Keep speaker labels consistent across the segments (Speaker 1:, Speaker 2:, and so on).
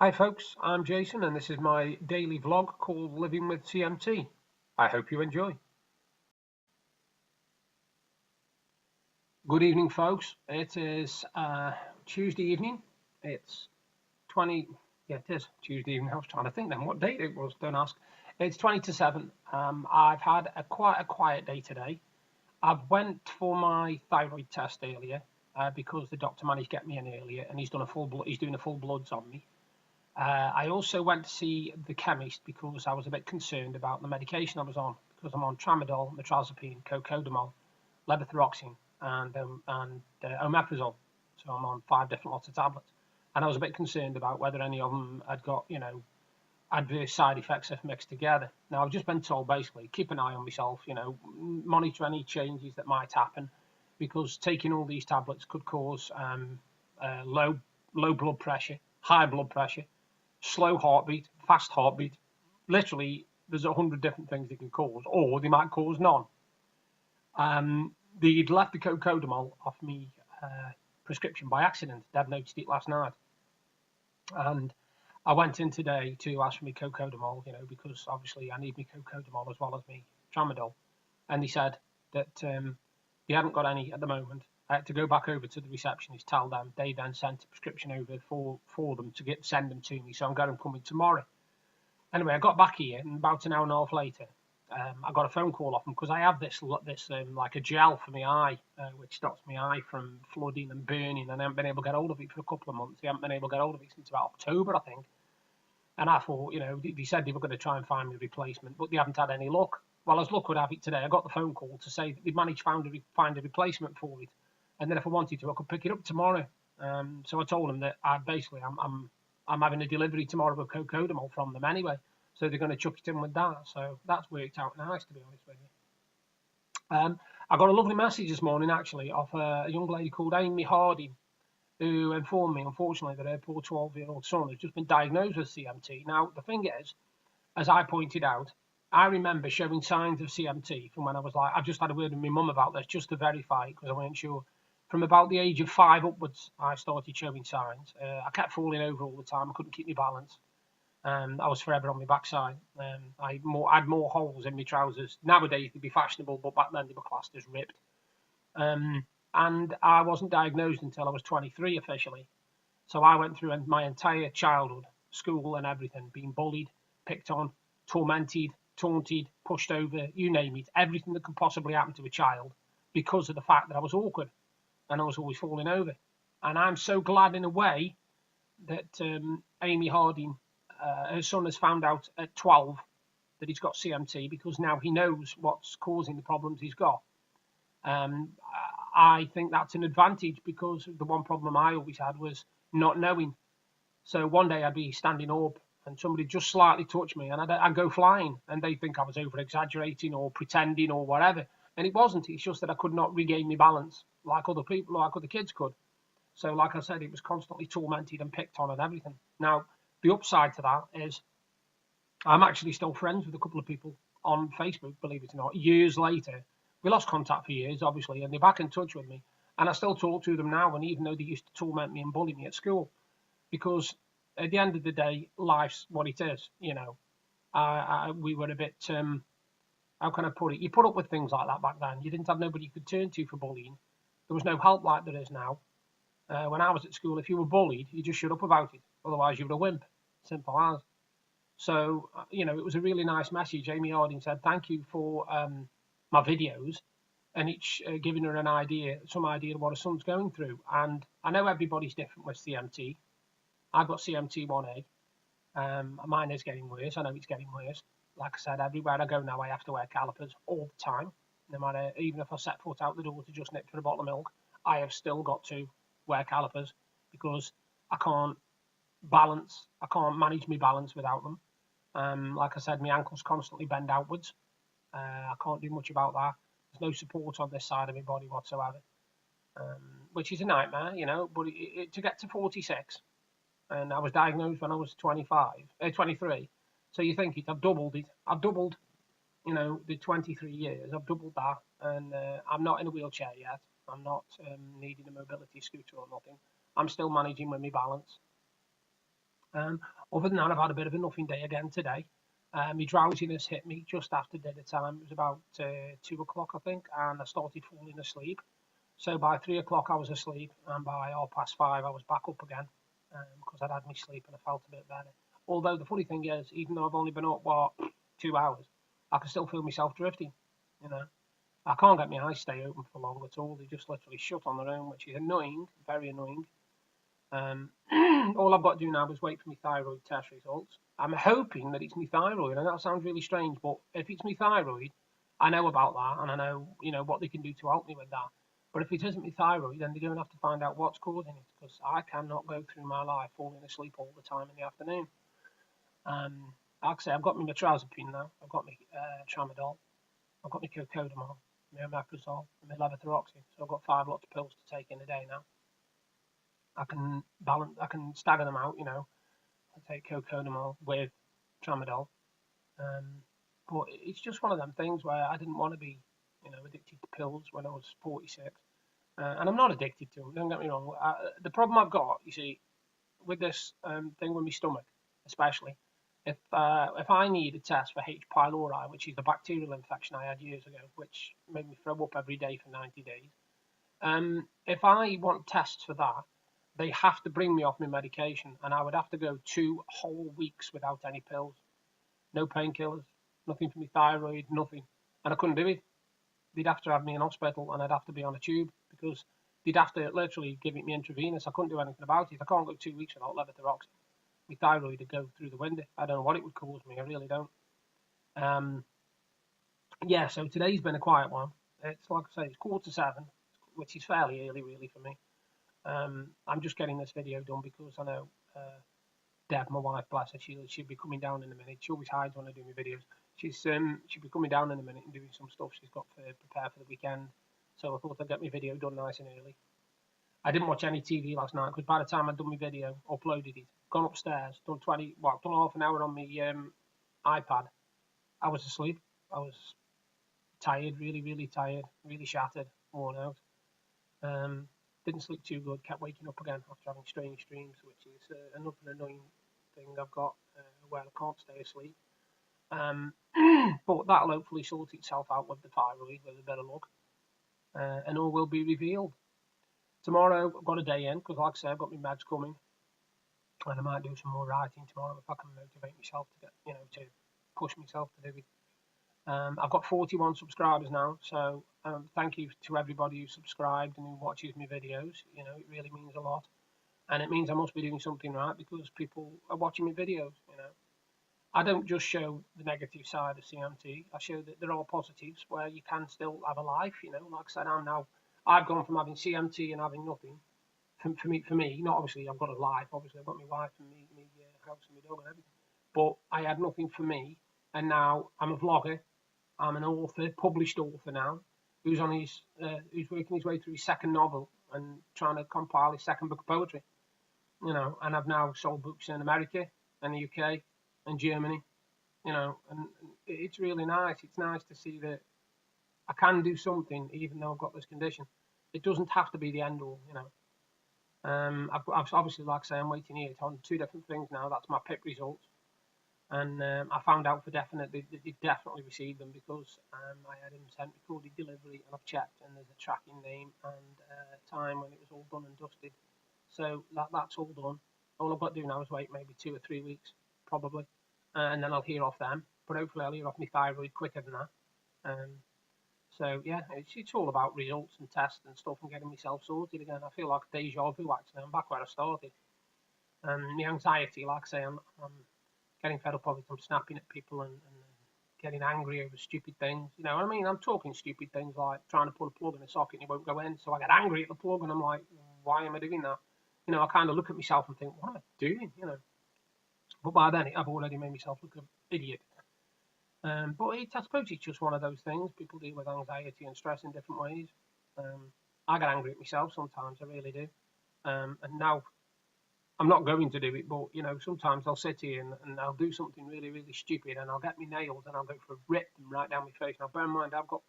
Speaker 1: Hi folks, I'm Jason and this is my daily vlog called Living with CMT. I hope you enjoy. Good evening folks, it is Tuesday evening. It's 20, yeah it is Tuesday evening. I was trying to think then what date it was, don't ask. It's 20 to 7. I've had quite a quiet day today. I went for my thyroid test earlier because the doctor managed to get me in earlier and he's doing a full bloods on me. I also went to see the chemist because I was a bit concerned about the medication I was on because I'm on tramadol, metrazapine, cocodamol, levothyroxine, and omeprazole. So I'm on 5 different lots of tablets, and I was a bit concerned about whether any of them had got adverse side effects if mixed together. Now I've just been told basically keep an eye on myself, monitor any changes that might happen because taking all these tablets could cause low blood pressure, high blood pressure, slow heartbeat, fast heartbeat. Literally, there's 100 different things they can cause, or they might cause none. They'd left the cocodamol off me prescription by accident. Dad noticed it last night, and I went in today to ask for me cocodamol, because obviously I need me cocodamol as well as me tramadol, and they said that they hadn't got any at the moment. I had to go back over to the receptionist, tell them. They then sent a prescription over for them to send them to me. So I'm going coming tomorrow. Anyway, I got back here, and about an hour and a half later, I got a phone call off them because I have this like a gel for my eye, which stops my eye from flooding and burning, and I haven't been able to get hold of it for a couple of months. They haven't been able to get hold of it since about October, I think. And I thought, they said they were going to try and find me a replacement, but they haven't had any luck. Well, as luck would have it today, I got the phone call to say that they'd managed to find a replacement for it, and then if I wanted to, I could pick it up tomorrow. So I told them that I'm having a delivery tomorrow of cocodamol from them anyway, so they're going to chuck it in with that. So that's worked out nice, to be honest with you. I got a lovely message this morning actually off a young lady called Amy Harding, who informed me, unfortunately, that her poor 12-year-old son has just been diagnosed with CMT. Now, the thing is, as I pointed out, I remember showing signs of CMT from when I was I've just had a word with my mum about this just to verify it because I wasn't sure. From about the age of 5 upwards, I started showing signs. I kept falling over all the time. I couldn't keep my balance. I was forever on my backside. I had more holes in my trousers. Nowadays, they'd be fashionable, but back then they were classed as ripped. And I wasn't diagnosed until I was 23 officially. So I went through my entire childhood, school and everything, being bullied, picked on, tormented, taunted, pushed over, you name it, everything that could possibly happen to a child because of the fact that I was awkward and I was always falling over. And I'm so glad in a way that Amy Harding, her son has found out at 12 that he's got CMT because now he knows what's causing the problems he's got. Um, I think that's an advantage because the one problem I always had was not knowing. So one day I'd be standing up and somebody just slightly touched me and I'd go flying and they'd think I was over exaggerating or pretending or whatever. And it wasn't. It's just that I could not regain my balance like other people, like other kids could. So like I said, it was constantly tormented and picked on and everything. Now, the upside to that is I'm actually still friends with a couple of people on Facebook, believe it or not, years later. We lost contact for years, obviously, and they're back in touch with me. And I still talk to them now, and even though they used to torment me and bully me at school, because at the end of the day, life's what it is, we were a bit, how can I put it? You put up with things like that back then. You didn't have nobody you could turn to for bullying. There was no help like there is now. When I was at school, if you were bullied, you just shut up about it. Otherwise, you were a wimp. Simple as. So, it was a really nice message. Amy Harding said, thank you for my videos and each giving her some idea of what her son's going through. And I know everybody's different with CMT. I've got CMT 1A. Mine is getting worse. I know it's getting worse. Like I said, everywhere I go now, I have to wear calipers all the time. No matter, even if I set foot out the door to just nip for a bottle of milk, I have still got to wear calipers because I can't balance. I can't manage my balance without them. Like I said, my ankles constantly bend outwards. I can't do much about that. There's no support on this side of my body whatsoever, which is a nightmare, But to get to 46, and I was diagnosed when I was 23. So you think I've doubled it. I've doubled, the 23 years. I've doubled that, and I'm not in a wheelchair yet. I'm not needing a mobility scooter or nothing. I'm still managing with my balance. Other than that, I've had a bit of a nothing day again today. My drowsiness hit me just after dinner time. It was about 2 o'clock, I think, and I started falling asleep. So by 3 o'clock, I was asleep, and by 5:30, I was back up again because I'd had my sleep and I felt a bit better. Although the funny thing is, even though I've only been up 2 hours, I can still feel myself drifting. You know, I can't get my eyes stay open for long at all. They just literally shut on their own, which is annoying, very annoying. Um, all I've got to do now is wait for my thyroid test results. I'm hoping that it's my thyroid, and that sounds really strange, but if it's my thyroid, I know about that, and I know, what they can do to help me with that. But if it isn't my thyroid, then they're going to have to find out what's causing it, because I cannot go through my life falling asleep all the time in the afternoon. Like I say, I've got my metrazapine now. I've got my tramadol. I've got my cocodamol, my omeprazole, and my levothyroxine. So I've got 5 lots of pills to take in a day now. I can stagger them out, I take cocodamol with tramadol. But it's just one of them things where I didn't want to be, addicted to pills when I was 46. And I'm not addicted to them, don't get me wrong. The problem I've got, you see, with this thing with my stomach, especially, if I need a test for H. pylori, which is the bacterial infection I had years ago, which made me throw up every day for 90 days, if I want tests for that, they have to bring me off my medication, and I would have to go 2 whole weeks without any pills, no painkillers, nothing for my thyroid, nothing, and I couldn't do it. They'd have to have me in hospital, and I'd have to be on a tube because they'd have to literally give it me intravenous. I couldn't do anything about it. I can't go 2 weeks without levothyroxine. My thyroid would go through the window. I don't know what it would cause me. I really don't. Yeah, so today's been a quiet one. It's like I say, it's 6:45, which is fairly early, really, for me. I'm just getting this video done because I know Deb, my wife, bless her, she'll be coming down in a minute. She always hides when I do my videos. She'll be coming down in a minute and doing some stuff she's got to prepare for the weekend. So I thought I'd get my video done nice and early. I didn't watch any TV last night because by the time I'd done my video, uploaded it, gone upstairs, done half an hour on my iPad, I was asleep. I was tired, really, really tired, really shattered, worn out. Didn't sleep too good, kept waking up again after having strange dreams, which is another annoying thing I've got where I can't stay asleep. But that'll hopefully sort itself out with the thyroid with a bit of luck, and all will be revealed. Tomorrow I've got a day in because, like I say, I've got my meds coming, and I might do some more writing tomorrow if I can motivate myself to get, to push myself to do it. I've got 41 subscribers now, so thank you to everybody who subscribed and who watches my videos. It really means a lot, and it means I must be doing something right because people are watching my videos. I don't just show the negative side of CMT. I show that there are positives where you can still have a life. Like I said, I've gone from having CMT and having nothing. For me, not obviously I've got a life. Obviously I've got my wife and my house and my dog and everything, but I had nothing for me, and now I'm a vlogger. I'm an author, published author now, who's working his way through his second novel and trying to compile his second book of poetry. And I've now sold books in America and the UK and Germany. And it's really nice. It's nice to see that I can do something even though I've got this condition. It doesn't have to be the end all. I've obviously, like I say, I'm waiting here on 2 different things now. That's my PIP results. And I found out for definite that they definitely received them because I had him sent recorded delivery, and I've checked, and there's a tracking name and time when it was all done and dusted. So that's all done. All I've got to do now is wait maybe 2 or 3 weeks, probably, and then I'll hear off them. But hopefully I'll hear off my thyroid quicker than that. So yeah, it's all about results and tests and stuff and getting myself sorted again. I feel like deja vu actually. I'm back where I started. My anxiety, like I say, I'm getting fed up of it. I'm snapping at people and getting angry over stupid things. You know what I mean? I'm talking stupid things like trying to put a plug in a socket and it won't go in. So I get angry at the plug and I'm like, why am I doing that? I kind of look at myself and think, what am I doing? But by then I've already made myself look an idiot. But I suppose it's just one of those things. People deal with anxiety and stress in different ways. I get angry at myself sometimes. I really do. And now I'm not going to do it, but sometimes I'll sit here and I'll do something really, really stupid, and I'll get my nails and I'll go for a rip them right down my face. Now, bear in mind, I've got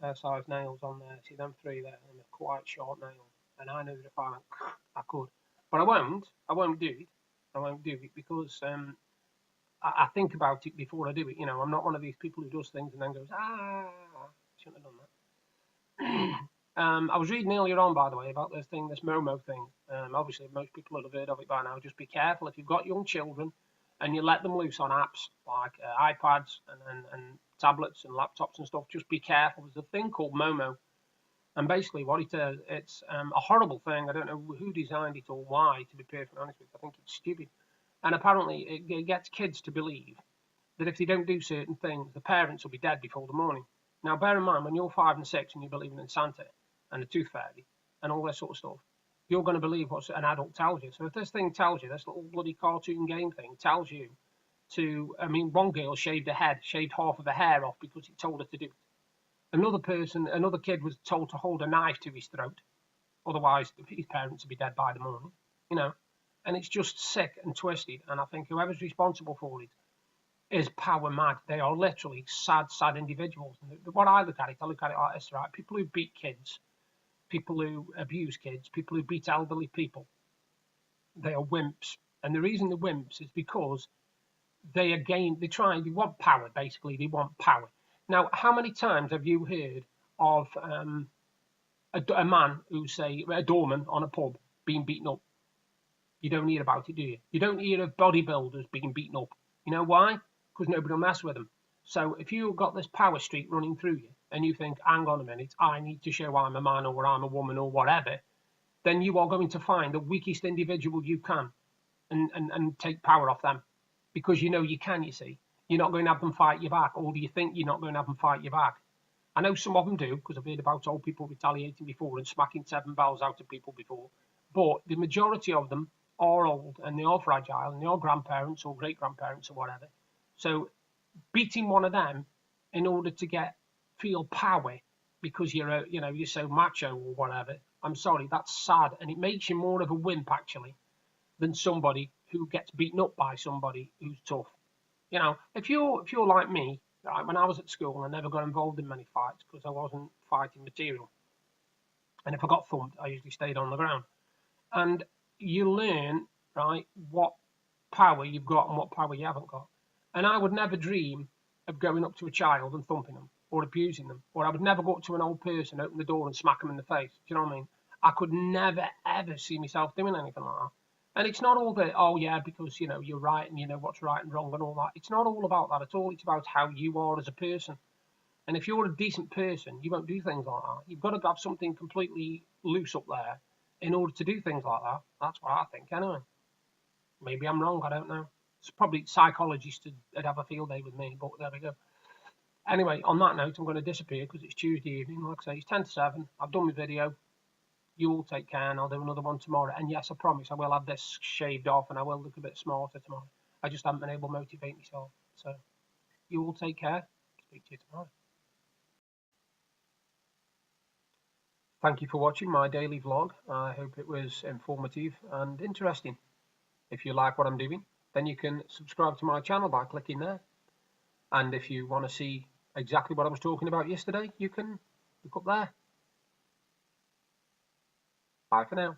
Speaker 1: fair sized nails on there. See them 3 there, and they're quite short nails. And I know that if I could, but I won't. I won't do it I won't do it because I think about it before I do it. You know, I'm not one of these people who does things and then goes, shouldn't have done that. I was reading earlier on, by the way, about this Momo thing. Obviously, most people will have heard of it by now. Just be careful if you've got young children and you let them loose on apps like iPads and tablets and laptops and stuff. Just be careful. There's a thing called Momo, and basically what it is, it's a horrible thing. I don't know who designed it or why, to be perfectly honest with you. I think it's stupid. And apparently it gets kids to believe that if they don't do certain things, the parents will be dead before the morning. Now, bear in mind, when you're 5 and 6 and you're believing in Santa and the Tooth Fairy and all that sort of stuff, you're going to believe what an adult tells you. So if this thing tells you, this little bloody cartoon game thing tells you to, I mean, one girl shaved her head, shaved half of her hair off because it told her to do it. Another kid was told to hold a knife to his throat, otherwise his parents would be dead by the morning, you know. And it's just sick and twisted. And I think whoever's responsible for it is power mad. They are literally sad individuals. And what I look at it like this, right? People who beat kids, people who abuse kids, people who beat elderly people, they are wimps. And the reason they're wimps is because they want power, basically. They want power. Now, how many times have you heard of a man who's, say, a doorman on a pub being beaten up? You don't hear about it, do you? You don't hear of bodybuilders being beaten up. You know why? Because nobody will mess with them. So if you've got this power streak running through you and you think, hang on a minute, I need to show I'm a man or I'm a woman or whatever, then you are going to find the weakest individual you can and take power off them. Because you know you can, you see. You're not going to have them fight you back, or do you think you're not going to have them fight you back? I know some of them do, because I've heard about old people retaliating before and smacking 7 bells out of people before. But the majority of them are old and they are fragile and they are grandparents or great grandparents or whatever. So beating one of them in order to feel power because you're so macho or whatever, I'm sorry, that's sad, and it makes you more of a wimp actually than somebody who gets beaten up by somebody who's tough. You know, if you're like me, right, when I was at school, I never got involved in many fights because I wasn't fighting material. And if I got thumped, I usually stayed on the ground. And you learn, right, what power you've got and what power you haven't got. And I would never dream of going up to a child and thumping them or abusing them. Or I would never go up to an old person, open the door and smack them in the face. Do you know what I mean? I could never, ever see myself doing anything like that. And it's not all that, oh yeah, because, you know, you're right and you know what's right and wrong and all that. It's not all about that at all. It's about how you are as a person. And if you're a decent person, you won't do things like that. You've got to have something completely loose up there in order to do things like that. That's what I think, anyway. Maybe I'm wrong, I don't know. It's probably psychologists would have a field day with me, but there we go. Anyway, on that note, I'm going to disappear because it's Tuesday evening. Like I say, it's 10 to 7. I've done my video. You all take care, and I'll do another one tomorrow. And yes, I promise I will have this shaved off and I will look a bit smarter tomorrow. I just haven't been able to motivate myself. So you all take care. Speak to you tomorrow. Thank you for watching my daily vlog. I hope it was informative and interesting. If you like what I'm doing, then you can subscribe to my channel by clicking there. And if you want to see exactly what I was talking about yesterday, you can look up there. Bye for now.